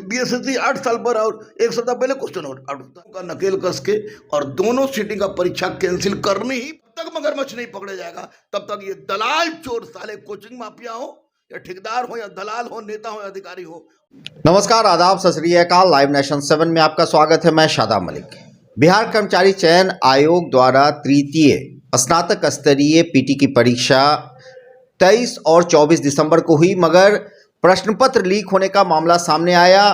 BSSC 8 साल पर और एक सप्ताह पहले क्वेश्चन आउट होता का नकेल कस के और दोनों सीटिंग का परीक्षा कैंसिल करनी ही। तब तक मगरमच्छ नहीं पकड़ा जाएगा तब तक ये दलाल चोर साले कोचिंग माफिया हो या ठेकेदार हो या दलाल हो, नेता हो या अधिकारी हो। नमस्कार, आदाब, सत श्री अकाल। लाइव नेशन 7 में आपका स्वागत है। मैं शादाब मलिक। बिहार कर्मचारी चयन आयोग द्वारा तृतीय स्नातक स्तरीय पीटी की परीक्षा 23 और 24 दिसंबर को हुई, मगर प्रश्न पत्र लीक होने का मामला सामने आया।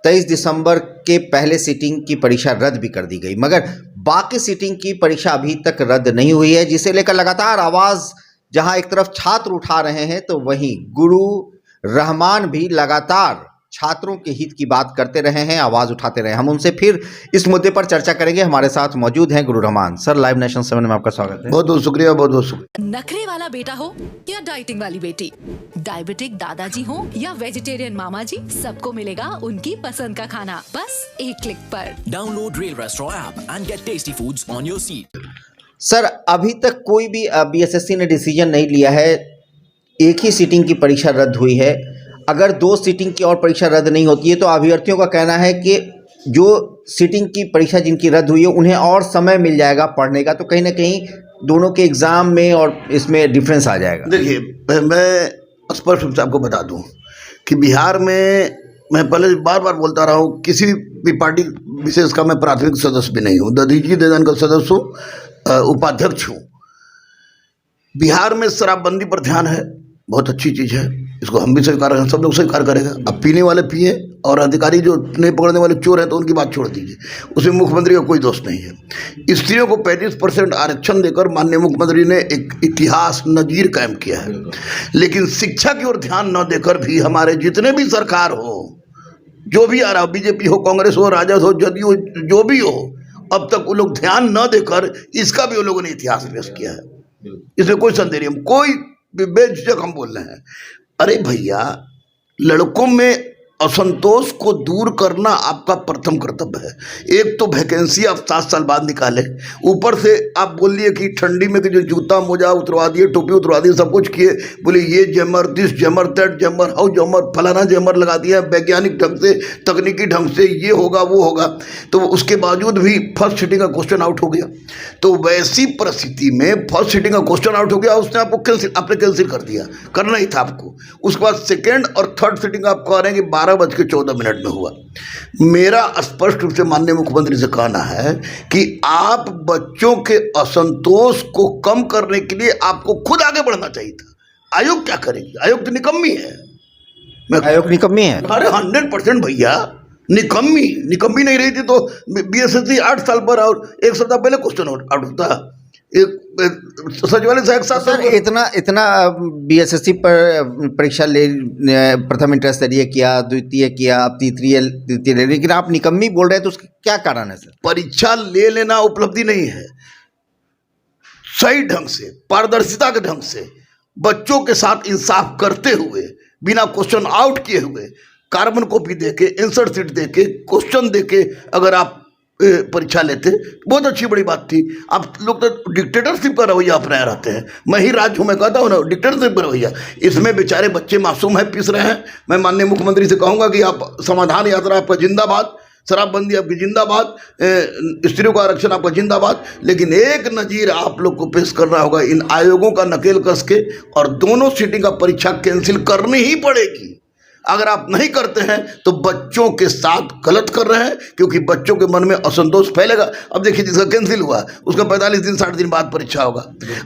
23 दिसंबर के पहले सीटिंग की परीक्षा रद्द भी कर दी गई, मगर बाकी सीटिंग की परीक्षा अभी तक रद्द नहीं हुई है, जिसे लेकर लगातार आवाज़ जहां एक तरफ छात्र उठा रहे हैं तो वहीं गुरु रहमान भी लगातार छात्रों के हित की बात करते रहे हैं, आवाज़ उठाते रहे। हम उनसे फिर इस मुद्दे पर चर्चा करेंगे। हमारे साथ मौजूद हैं गुरु रहमान सर। लाइव नेशन 7 में आपका स्वागत है। बहुत बहुत शुक्रिया, बहुत बहुत शुक्रिया। नखरे वाला बेटा हो या डाइटिंग वाली बेटी, डायबिटिक दादाजी हो या वेजिटेरियन मामा जी, सबको मिलेगा उनकी पसंद का खाना बस एक क्लिक पर। Download Rail Restaurant app and get tasty foods on your seat. Sir, अभी तक कोई भी बीएसएससी ने डिसीजन नहीं लिया है। एक ही सीटिंग की परीक्षा रद्द हुई है। अगर 2 सीटिंग की और परीक्षा रद्द नहीं होती है तो अभ्यर्थियों का कहना है कि जो सीटिंग की परीक्षा जिनकी रद्द हुई है उन्हें और समय मिल जाएगा पढ़ने का, तो कहीं ना कहीं दोनों के एग्ज़ाम में और इसमें डिफरेंस आ जाएगा। देखिए, मैं स्पष्ट रूप से आपको बता दूं कि बिहार में, मैं पहले बार बार बोलता रहा हूँ, किसी भी पार्टी विशेष का मैं प्राथमिक सदस्य भी नहीं हूँ। दधीची देदान का सदस्य हूँ, उपाध्यक्ष हूँ। बिहार में शराबबंदी पर ध्यान है, बहुत अच्छी चीज़ है, इसको हम भी स्वीकार करें, सब लोग स्वीकार करेगा। अब पीने वाले पिए और अधिकारी जो नहीं पकड़ने वाले चोर हैं तो उनकी बात छोड़ दीजिए, उसमें मुख्यमंत्री का कोई दोष नहीं है। स्त्रियों को 35% आरक्षण देकर माननीय मुख्यमंत्री ने एक इतिहास नजीर कायम किया है। लेकिन शिक्षा की ओर ध्यान न देकर भी हमारे जितने भी सरकार हो, जो भी आ रहा हो, बीजेपी हो, कांग्रेस हो, राजद हो, जदयू हो, जो भी हो, अब तक वो लोग ध्यान न देकर इसका भी वो लोगों ने इतिहास पेश किया है। इसमें कोई संदेह नहीं, हम कोई बेझिझक हम बोल रहे हैं। अरे भैया, लड़कों में असंतोष को दूर करना आपका प्रथम कर्तव्य है। एक तो वैकेंसी आप 7 साल बाद निकाले, ऊपर से आप बोलिए कि ठंडी में कि जो जूता मोजा उतरवा दिए, टोपी उतरवा दिए, सब कुछ किए, बोले ये जमर, दिस जमर, दैट जमर, हाउ जमर, फलाना जमर लगा दिया वैज्ञानिक ढंग से, तकनीकी ढंग से, ये होगा वो होगा, तो उसके बावजूद भी फर्स्ट सीटिंग का क्वेश्चन आउट हो गया। तो वैसी परिस्थिति में फर्स्ट सीटिंग का क्वेश्चन आउट हो गया, उसने आपको कैंसिल कर दिया, करना ही था आपको। उसके बाद सेकेंड और थर्ड सीटिंग आप कह रहे हैं कि 12:14 में हुआ। मेरा स्पष्ट रूप से माननीय मुख्यमंत्री से कहना है कि आप बच्चों के असंतोष को कम करने के लिए आपको खुद आगे बढ़ना चाहिए था। आयोग क्या करेगी? आयोग तो निकम्मी है। आयोग निकम्मी है? अरे 100% भैया, निकम्मी नहीं रही थी तो बीएसएससी 8 साल पर और एक सप्ताह पहले क्वेश्चन आउट होता। सचिवालय से एक साथ सर, इतना बीएसएससी पर परीक्षा ले, प्रथम इंटर स्तरीय किया, द्वितीय किया, अब तृतीय ले, लेकिन आप निकम्मी बोल रहे हैं, तो उसका क्या कारण है सर? परीक्षा ले लेना उपलब्धि नहीं है। सही ढंग से, पारदर्शिता के ढंग से, बच्चों के साथ इंसाफ करते हुए, बिना क्वेश्चन आउट किए हुए, कार्बन कॉपी देके, इंसर्ट सीट देके, क्वेश्चन देके अगर आप परीक्षा लेते, बहुत अच्छी बड़ी बात थी। आप लोग तो डिक्टेटरशिप का रवैया अपनाए रहते हैं। मैं ही राज्य हूँ, मैं कहता हूँ ना, डिक्टेटरशिप का रवैया। इसमें बेचारे बच्चे मासूम हैं, पिस रहे हैं। मैं माननीय मुख्यमंत्री से कहूँगा कि आप समाधान यात्रा आपका जिंदाबाद, शराबबंदी आपकी जिंदाबाद, स्त्रियों का आरक्षण आपका जिंदाबाद, लेकिन एक नज़ीर आप लोग को पेश करना होगा इन आयोगों का नकेल कस के, और दोनों सीटिंग का परीक्षा कैंसिल करनी ही पड़ेगी। अगर आप नहीं करते हैं तो बच्चों के साथ गलत कर रहे हैं, क्योंकि बच्चों के मन में असंतोष फैलेगा। अब देखिए, जिसका कैंसिल हुआ उसका 45 दिन 60 दिन बाद परीक्षा होगा,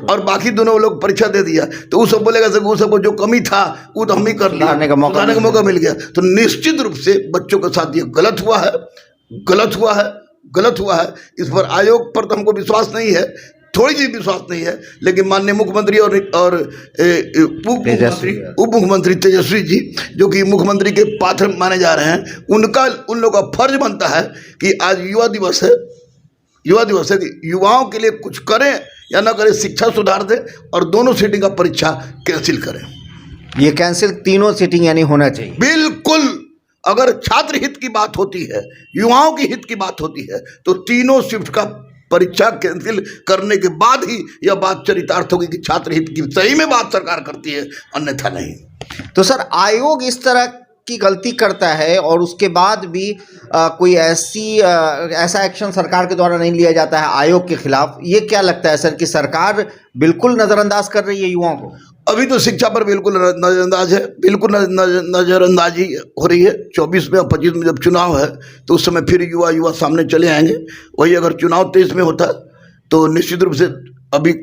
और बाकी दोनों लोग परीक्षा दे दिया तो वो सब बोलेगा सर, वो सबको जो कमी था वो तो हम ही कर लिया, सुधारने का मौका मिल गया। तो निश्चित रूप से बच्चों के साथ ये गलत हुआ है। इस पर आयोग पर तो हमको विश्वास नहीं है, थोड़ी सी विश्वास नहीं है, लेकिन माननीय मुख्यमंत्री और उप मुख्यमंत्री तेजस्वी जी, जो कि मुख्यमंत्री के पात्र माने जा रहे हैं, उन लोगों का फर्ज बनता है कि आज युवा दिवस है कि युवाओं के लिए कुछ करें या ना करें, शिक्षा सुधार दें और दोनों सीटिंग का परीक्षा कैंसिल करें। ये कैंसिल तीनों सीटिंग यानी होना चाहिए? बिल्कुल। अगर छात्र हित की बात होती है, युवाओं की हित की बात होती है, तो तीनों शिफ्ट का परीक्षा कैंसिल करने के बाद ही यह बात चरितार्थ होगी कि छात्र हित की सही में बात सरकार करती है, अन्यथा नहीं। तो सर, आयोग इस तरह की गलती करता है और उसके बाद भी कोई ऐसा एक्शन सरकार के द्वारा नहीं लिया जाता है आयोग के खिलाफ, ये क्या लगता है सर कि सरकार बिल्कुल नज़रअंदाज कर रही है युवाओं को? अभी तो शिक्षा पर बिल्कुल नज़रअंदाज है, बिल्कुल नज़रअंदाजी हो रही है। 24 में और 25 में जब चुनाव है तो उस समय फिर युवा सामने चले आएंगे। वही अगर चुनाव 23 में होता तो निश्चित रूप से अभी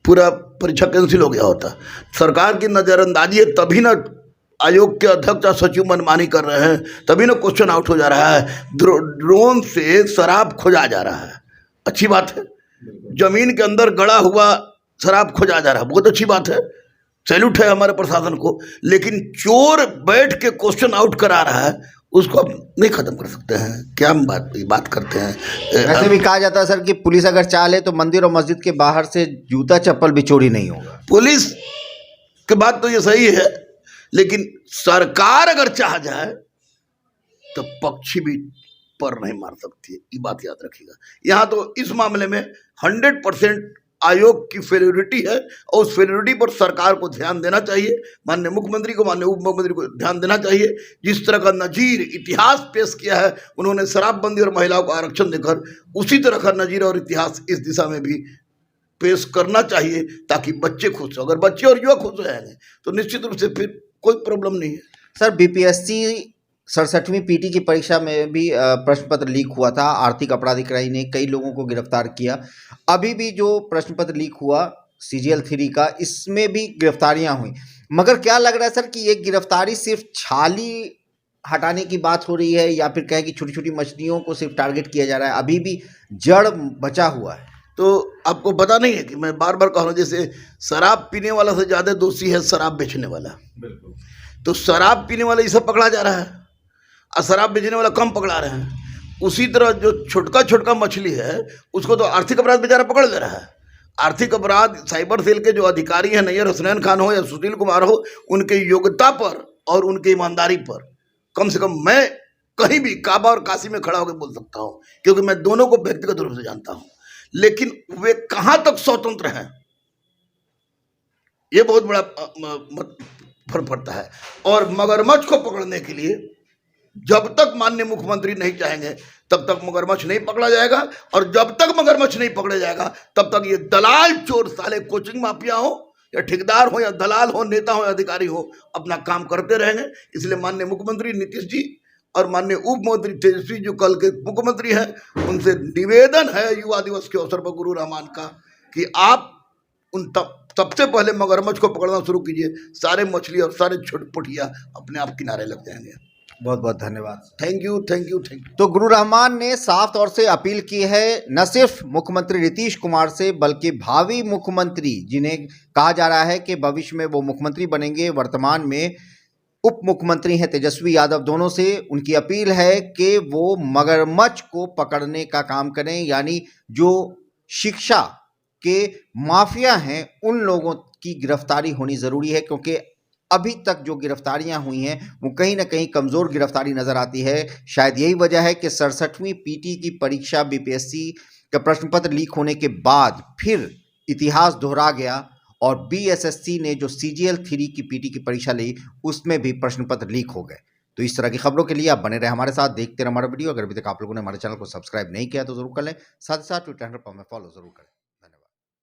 पूरा परीक्षा कैंसिल हो गया होता। सरकार की नज़रअंदाजी है, तभी ना आयोग के अध्यक्ष और सचिव मनमानी कर रहे हैं, तभी ना क्वेश्चन आउट हो जा रहा है। ड्रोन से शराब खोजा जा रहा है, अच्छी बात है। जमीन के अंदर गड़ा हुआ शराब खोजा जा रहा है, बहुत अच्छी बात है, सैल्यूट है हमारे प्रशासन को। लेकिन चोर बैठ के क्वेश्चन आउट करा रहा है, उसको आप नहीं खत्म कर सकते हैं क्या? हम बात करते हैं। ऐसे भी कहा जाता है सर कि पुलिस अगर चाहे तो मंदिर और मस्जिद के बाहर से जूता चप्पल भी चोरी नहीं होगा। पुलिस की बात तो ये सही है, लेकिन सरकार अगर चाह जाए तो पक्षी भी पर नहीं मार सकती है, ये बात याद रखिएगा। यहाँ तो इस मामले में 100% आयोग की फेल्योरिटी है और उस फेल्योरिटी पर सरकार को ध्यान देना चाहिए, माननीय मुख्यमंत्री को, माननीय उप मुख्यमंत्री को ध्यान देना चाहिए। जिस तरह का नजीर इतिहास पेश किया है उन्होंने शराबबंदी और महिलाओं को आरक्षण देकर, उसी तरह का नजीर और इतिहास इस दिशा में भी पेश करना चाहिए ताकि बच्चे खुश हो। अगर बच्चे और युवा खुश हो जाएंगे तो निश्चित रूप से फिर कोई प्रॉब्लम नहीं है। सर बीपीएससी 67वीं पीटी की परीक्षा में भी प्रश्न पत्र लीक हुआ था। आर्थिक अपराध इकाई ने कई लोगों को गिरफ्तार किया। अभी भी जो प्रश्न पत्र लीक हुआ CGL 3 का, इसमें भी गिरफ्तारियां हुई। मगर क्या लग रहा है सर कि ये गिरफ्तारी सिर्फ छाली हटाने की बात हो रही है या फिर कहें कि छोटी छोटी मछलियों को सिर्फ टारगेट किया जा रहा है, अभी भी जड़ बचा हुआ है? तो आपको पता नहीं है कि मैं बार बार कह रहा हूँ, जैसे शराब पीने वाला से ज़्यादा दोषी है शराब बेचने वाला। बिल्कुल। तो शराब पीने वाला ये सब पकड़ा जा रहा है और शराब बेचने वाला कम पकड़ा रहे हैं। उसी तरह जो छोटका मछली है उसको तो आर्थिक अपराध बेचारा पकड़ ले रहा है। आर्थिक अपराध साइबर सेल के जो अधिकारी हैं, नैयर हुसनैन खान हो या सुशील कुमार हो, उनके योग्यता पर और उनकी ईमानदारी पर कम से कम मैं कहीं भी काबा और काशी में खड़ा होकर बोल सकता हूँ, क्योंकि मैं दोनों को व्यक्तिगत रूप से जानता हूँ। लेकिन वे कहाँ तक स्वतंत्र हैं ये बहुत बड़ा फर्क पड़ता है। और मगरमच्छ को पकड़ने के लिए जब तक माननीय मुख्यमंत्री नहीं चाहेंगे तब तक मगरमच्छ नहीं पकड़ा जाएगा, और जब तक मगरमच्छ नहीं पकड़ा जाएगा तब तक ये दलाल चोर साले कोचिंग माफिया हो या ठेकेदार हो या दलाल हो, नेता हो या अधिकारी हो, अपना काम करते रहेंगे। इसलिए माननीय मुख्यमंत्री नीतीश जी और माननीय उप मुख्यमंत्री तेजस्वी जो कल के मुख्यमंत्री हैं, उनसे निवेदन है युवा दिवस के अवसर पर गुरु रहमान का कि आप उन सबसे पहले मगरमच्छ को पकड़ना शुरू कीजिए। सारे मछली और सारे छुटपुटिया अपने आप किनारे लग जाएंगे। बहुत बहुत धन्यवाद। Thank you. तो गुरु रहमान ने साफ तौर से अपील की है न सिर्फ मुख्यमंत्री नीतीश कुमार से, बल्कि भावी मुख्यमंत्री जिन्हें कहा जा रहा है कि भविष्य में वो मुख्यमंत्री बनेंगे, वर्तमान में उप मुख्यमंत्री हैं तेजस्वी यादव, दोनों से उनकी अपील है कि वो मगरमच्छ को पकड़ने का काम करें। यानी जो शिक्षा के माफिया हैं उन लोगों की गिरफ्तारी होनी ज़रूरी है, क्योंकि अभी तक जो गिरफ्तारियां हुई हैं वो कहीं ना कहीं कमज़ोर गिरफ्तारी नज़र आती है। शायद यही वजह है कि 67वीं पीटी की परीक्षा बीपीएससी का प्रश्न पत्र लीक होने के बाद फिर इतिहास दोहरा गया और बीएसएससी ने जो CGL 3 की पीटी की परीक्षा ली उसमें भी प्रश्न पत्र लीक हो गए। तो इस तरह की खबरों के लिए आप बने रहे हमारे साथ, देखते रहे हमारा वीडियो। अगर अभी तक आप लोगों ने हमारे चैनल को सब्सक्राइब नहीं किया तो जरूर कर लें, साथ ही साथ ट्विटर हैंडल पर हमें फॉलो जरूर करें।